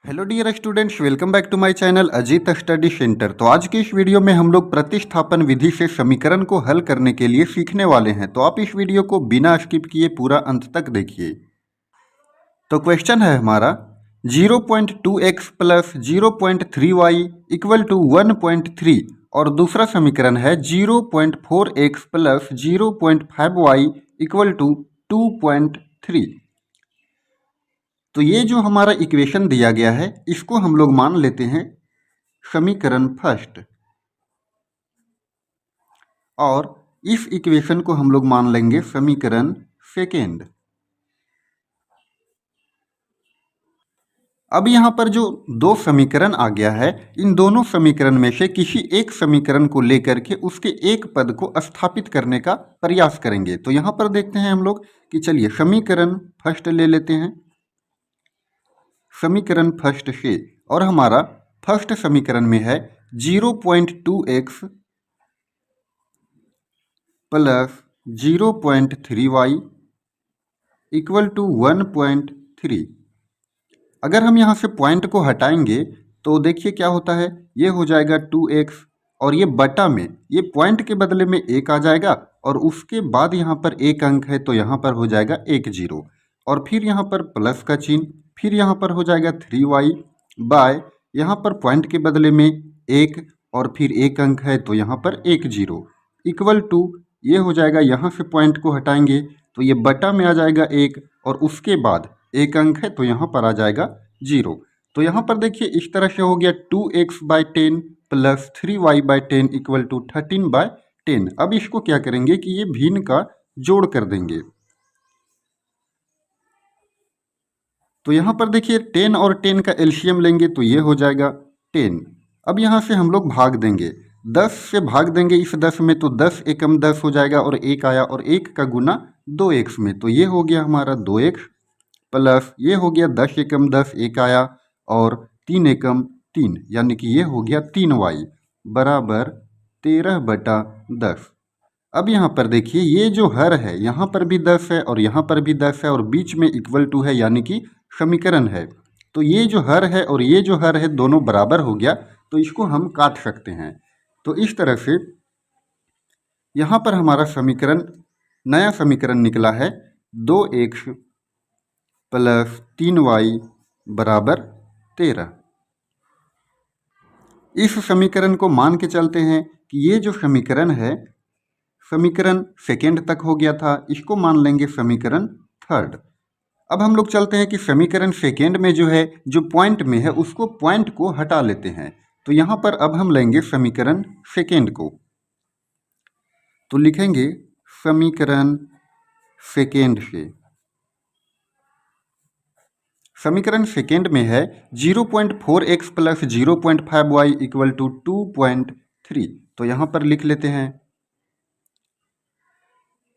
Hello dear students, welcome back to my channel Ajit study centre. तो आज की इस वीडियो में हम लोग प्रतिस्थापन विधि से समीकरण को हल करने के लिए सीखने वाले हैं। तो आप इस वीडियो को बिना स्किप किए पूरा अंत तक देखिए। तो क्वेश्चन है हमारा 0.2x plus 0.3y equal to 1.3 और दूसरा समीकरण है 0.4x plus 0.5y equal to 2.3। तो ये जो हमारा इक्वेशन दिया गया है इसको हम लोग मान लेते हैं समीकरण फर्स्ट, और इस इक्वेशन को हम लोग मान लेंगे समीकरण सेकेंड। अब यहाँ पर जो दो समीकरण आ गया है, इन दोनों समीकरण में से किसी एक समीकरण को लेकर के उसके एक पद को स्थापित करने का प्रयास करेंगे। तो यहाँ पर देखते हैं हम लोग कि चलिए समीकरण फर्स्ट ले लेते हैं। समीकरण फर्स्ट से, और हमारा फर्स्ट समीकरण में है 0.2x plus 0.3y equal to 1.3। अगर हम यहाँ से पॉइंट को हटाएंगे तो देखिए क्या होता है, ये हो जाएगा 2x और ये बटा में ये पॉइंट के बदले में एक आ जाएगा और उसके बाद यहाँ पर एक अंक है तो यहाँ पर हो जाएगा 1 0 और फिर यहाँ पर प्लस का चिन्ह, फिर यहाँ पर हो जाएगा 3y बाय यहाँ पर पॉइंट के बदले में एक और फिर एक अंक है तो यहाँ पर 1 0 इक्वल टू ये हो जाएगा। यहाँ से पॉइंट को हटाएंगे तो ये बटा में आ जाएगा एक और उसके बाद एक अंक है तो यहाँ पर आ जाएगा 0। तो यहाँ पर देखिए इस तरह से हो गया 2x/10 plus 3y/10 equal to 13/10। अब इसको क्या करेंगे कि ये भिन्न का जोड़ कर देंगे। तो यहाँ पर देखिए 10 और 10 का एलसीएम लेंगे तो ये हो जाएगा 10। अब यहाँ से हम लोग भाग देंगे, 10 से भाग देंगे इस 10 में तो 10 एकम 10 हो जाएगा और एक आया और एक का गुना 2x में तो ये हो गया हमारा 2x प्लस ये हो गया 10 एकम 10 एक आया और 3 एकम 3 यानी कि ये हो गया 3y बराबर 13/10। अब यहाँ पर देखिए ये जो हर है यहाँ पर भी 10 है और यहाँ पर भी 10 है और बीच में इक्वल टू है यानी कि समीकरण है। तो ये जो हर है और ये जो हर है दोनों बराबर हो गया तो इसको हम काट सकते हैं। तो इस तरह से यहाँ पर हमारा समीकरण नया समीकरण निकला है 2x प्लस 3y बराबर 13। इस समीकरण को मान के चलते हैं कि ये जो समीकरण है समीकरण सेकेंड तक हो गया था, इसको मान लेंगे समीकरण थर्ड। अब हम लोग चलते हैं कि समीकरण सेकेंड में जो है जो पॉइंट में है उसको पॉइंट को हटा लेते हैं। तो यहाँ पर अब हम लेंगे समीकरण सेकेंड को, तो लिखेंगे समीकरण सेकेंड से। समीकरण सेकेंड में है 0.4x plus 0.5y equal to 2.3। तो यहाँ पर लिख लेते हैं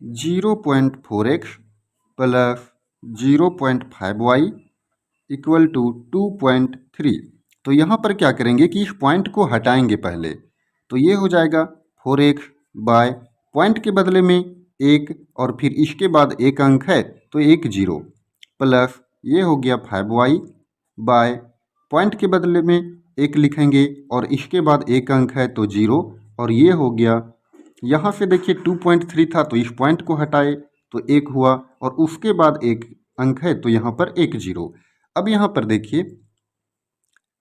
0.4x plus 0.5y equal to 2.3। तो यहाँ पर क्या करेंगे कि इस पॉइंट को हटाएंगे पहले, तो ये हो जाएगा 4x बाय पॉइंट के बदले में एक और फिर इसके बाद एक अंक है तो 1 0 प्लस ये हो गया 5y बाय पॉइंट के बदले में एक लिखेंगे और इसके बाद एक अंक है तो 0 और ये हो गया। यहाँ से देखिए 2.3 था तो इस पॉइंट को हटाए तो एक हुआ और उसके बाद एक अंक है तो यहाँ पर 1 0। अब यहाँ पर देखिए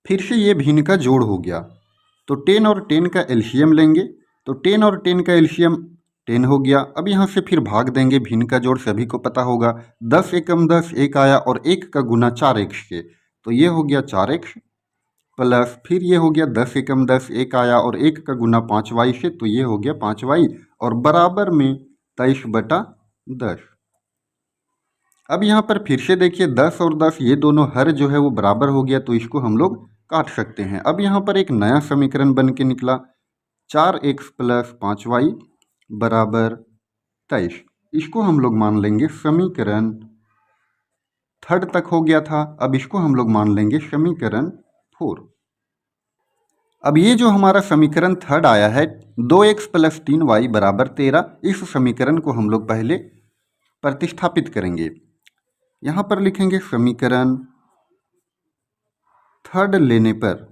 फिर से ये भिन्न का जोड़ हो गया तो 10 और 10 का एलसीएम लेंगे तो 10 और 10 का एलसीएम 10 हो गया। अब यहाँ से फिर भाग देंगे, भिन्न का जोड़ सभी को पता होगा, 10 एकम 10 एक आया और एक का गुना 4x के तो ये हो गया 4x प्लस फिर ये हो गया 10 एकम 10 एक आया और एक का गुना 5y से तो ये हो गया 5y और बराबर में 23/10। अब यहाँ पर फिर से देखिए 10 और 10 ये दोनों हर जो है वो बराबर हो गया तो इसको हम लोग काट सकते हैं। अब यहाँ पर एक नया समीकरण बन के निकला 4x प्लस 5y बराबर 23। इसको हम लोग मान लेंगे समीकरण थर्ड तक हो गया था, अब इसको हम लोग मान लेंगे समीकरण 4। अब ये जो हमारा समीकरण थर्ड आया है 2x प्लस 3y बराबर 13, इस समीकरण को हम लोग पहले प्रतिस्थापित करेंगे। यहाँ पर लिखेंगे समीकरण थर्ड लेने पर,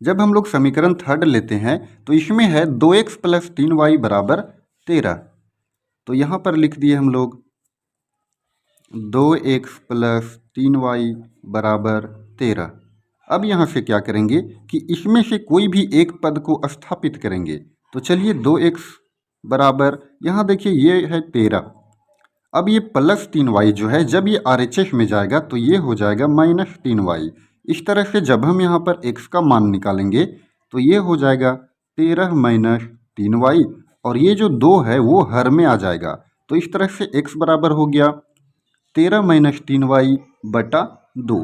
जब हम लोग समीकरण थर्ड लेते हैं तो इसमें है 2x प्लस 3y बराबर 13। तो यहाँ पर लिख दिए हम लोग 2x प्लस 3y बराबर 13। अब यहाँ से क्या करेंगे कि इसमें से कोई भी एक पद को स्थापित करेंगे। तो चलिए 2x बराबर, यहाँ देखिए ये है 13। अब ये प्लस 3y जो है जब ये RHS में जाएगा तो ये हो जाएगा माइनस 3y। इस तरह से जब हम यहाँ पर x का मान निकालेंगे तो ये हो जाएगा 13 माइनस 3y, और ये जो 2 है वो हर में आ जाएगा। तो इस तरह से x बराबर हो गया 13 माइनस 3y बटा 2।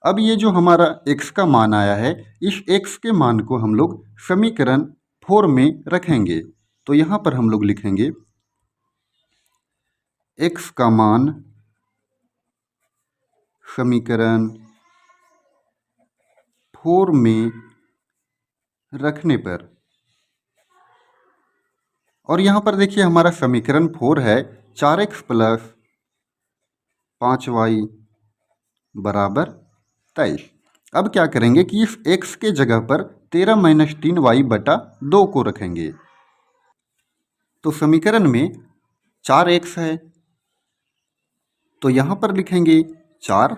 अब ये जो हमारा x का मान आया है, इस x के मान को हम लोग समीकरण 4 में रखेंगे। तो यहाँ पर हम लोग लिखेंगे x का मान समीकरण 4 में रखने पर, और यहाँ पर देखिए हमारा समीकरण 4 है 4x प्लस 5y बराबर 23। अब क्या करेंगे कि इस x के जगह पर 13 माइनस 3y बटा 2 को रखेंगे। तो समीकरण में 4x है तो यहाँ पर लिखेंगे 4,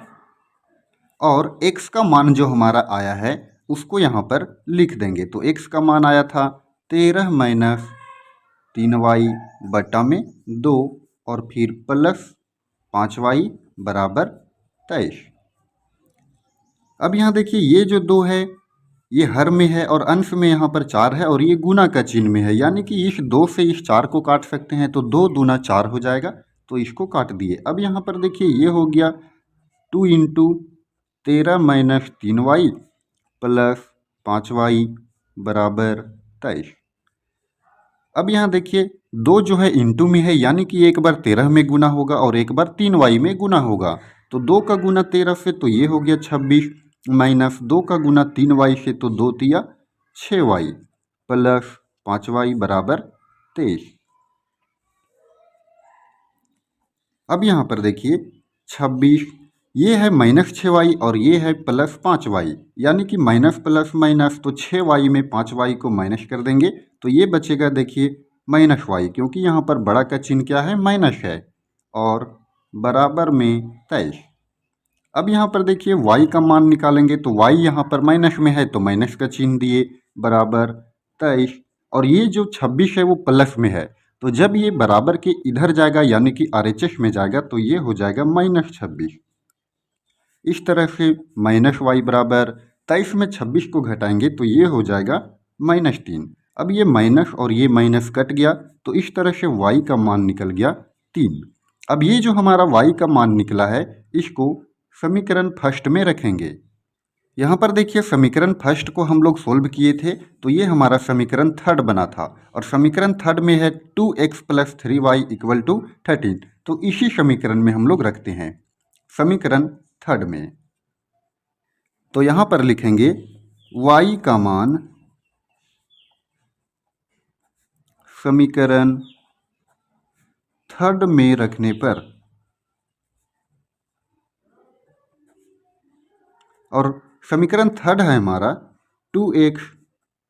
और x का मान जो हमारा आया है उसको यहाँ पर लिख देंगे। तो x का मान आया था 13 माइनस 3y बटा में 2, और फिर प्लस 5y बराबर 23। अब यहाँ देखिए ये जो 2 है ये हर में है और अंश में यहाँ पर 4 है, और ये गुना का चिन्ह में है, यानी कि इस 2 से इस 4 को काट सकते हैं। तो 2 दूना 4 हो जाएगा, तो इसको काट दिए। अब यहाँ पर देखिए ये हो गया 2 into 13 minus 3y plus 5y बराबर 23। अब यहाँ देखिए 2 जो है इंटू में है, यानी कि एक बार 13 में गुना होगा और एक बार 3y में गुना होगा। तो 2 का गुना 13 से तो ये हो गया 26, माइनस 2 का गुना 3y से तो 2 तिया 6y प्लस 5y बराबर 23। अब यहाँ पर देखिए 26, ये है माइनस 6y और ये है प्लस 5y, यानी कि माइनस प्लस माइनस, तो 6y में 5y को माइनस कर देंगे तो ये बचेगा देखिए माइनस y, क्योंकि यहाँ पर बड़ा का चिन्ह क्या है, माइनस है, और बराबर में 23। अब यहाँ पर देखिए y का मान निकालेंगे तो y यहाँ पर माइनस में है तो माइनस का चिन्ह दिए बराबर 23, और ये जो 26 है वो प्लस में है, तो जब ये बराबर के इधर जाएगा यानी कि RHS में जाएगा तो ये हो जाएगा माइनस 26। इस तरह से माइनस y बराबर 23 में 26 को घटाएंगे तो ये हो जाएगा माइनस 3। अब ये माइनस और ये माइनस कट गया तो इस तरह से y का मान निकल गया 3। अब ये जो हमारा y का मान निकला है इसको समीकरण फर्स्ट में रखेंगे। यहाँ पर देखिए समीकरण फर्स्ट को हम लोग सोल्व किए थे तो ये हमारा समीकरण थर्ड बना था, और समीकरण थर्ड में है 2x plus 3y equal to 13। तो इसी समीकरण में हम लोग रखते हैं समीकरण थर्ड में। तो यहाँ पर लिखेंगे y का मान समीकरण थर्ड में रखने पर, और समीकरण थर्ड है हमारा 2x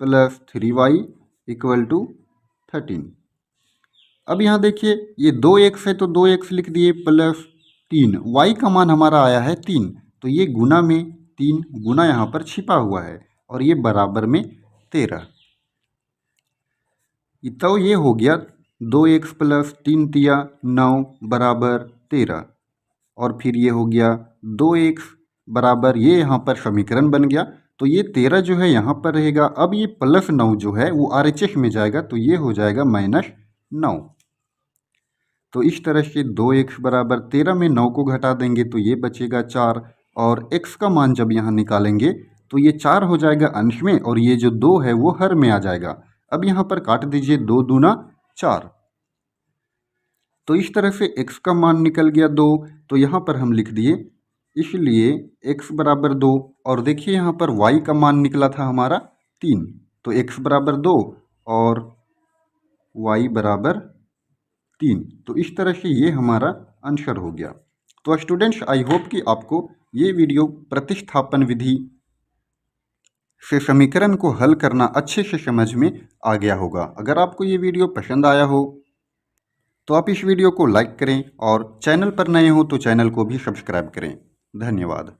plus 3y equal to 13। अब यहाँ देखिए ये 2x है तो 2x लिख दिए प्लस 3, y का मान हमारा आया है 3, तो ये गुना में 3 गुना यहाँ पर छिपा हुआ है, और ये बराबर में 13। तो ये हो गया 2x प्लस 3 तिया 9 बराबर 13, और फिर ये हो गया 2x बराबर, ये यहाँ पर समीकरण बन गया। तो ये 13 जो है यहाँ पर रहेगा। अब ये प्लस 9 जो है वो RHS में जाएगा तो ये हो जाएगा माइनस 9। तो इस तरह से 2x बराबर 13 में 9 को घटा देंगे तो ये बचेगा 4, और x का मान जब यहाँ निकालेंगे तो ये 4 हो जाएगा अंश में, और ये जो 2 है वो हर में आ जाएगा। अब यहाँ पर काट दीजिए 2 दूना 4, तो इस तरह से x का मान निकल गया 2। तो यहाँ पर हम लिख दिए इसलिए x बराबर 2, और देखिए यहाँ पर y का मान निकला था हमारा 3, तो x बराबर 2 और y बराबर 3। तो इस तरह से ये हमारा आंसर हो गया। तो स्टूडेंट्स, आई होप कि आपको ये वीडियो प्रतिस्थापन विधि से समीकरण को हल करना अच्छे से समझ में आ गया होगा। अगर आपको ये वीडियो पसंद आया हो तो आप इस वीडियो को लाइक करें और चैनल पर नए हो तो चैनल को भी सब्सक्राइब करें। धन्यवाद।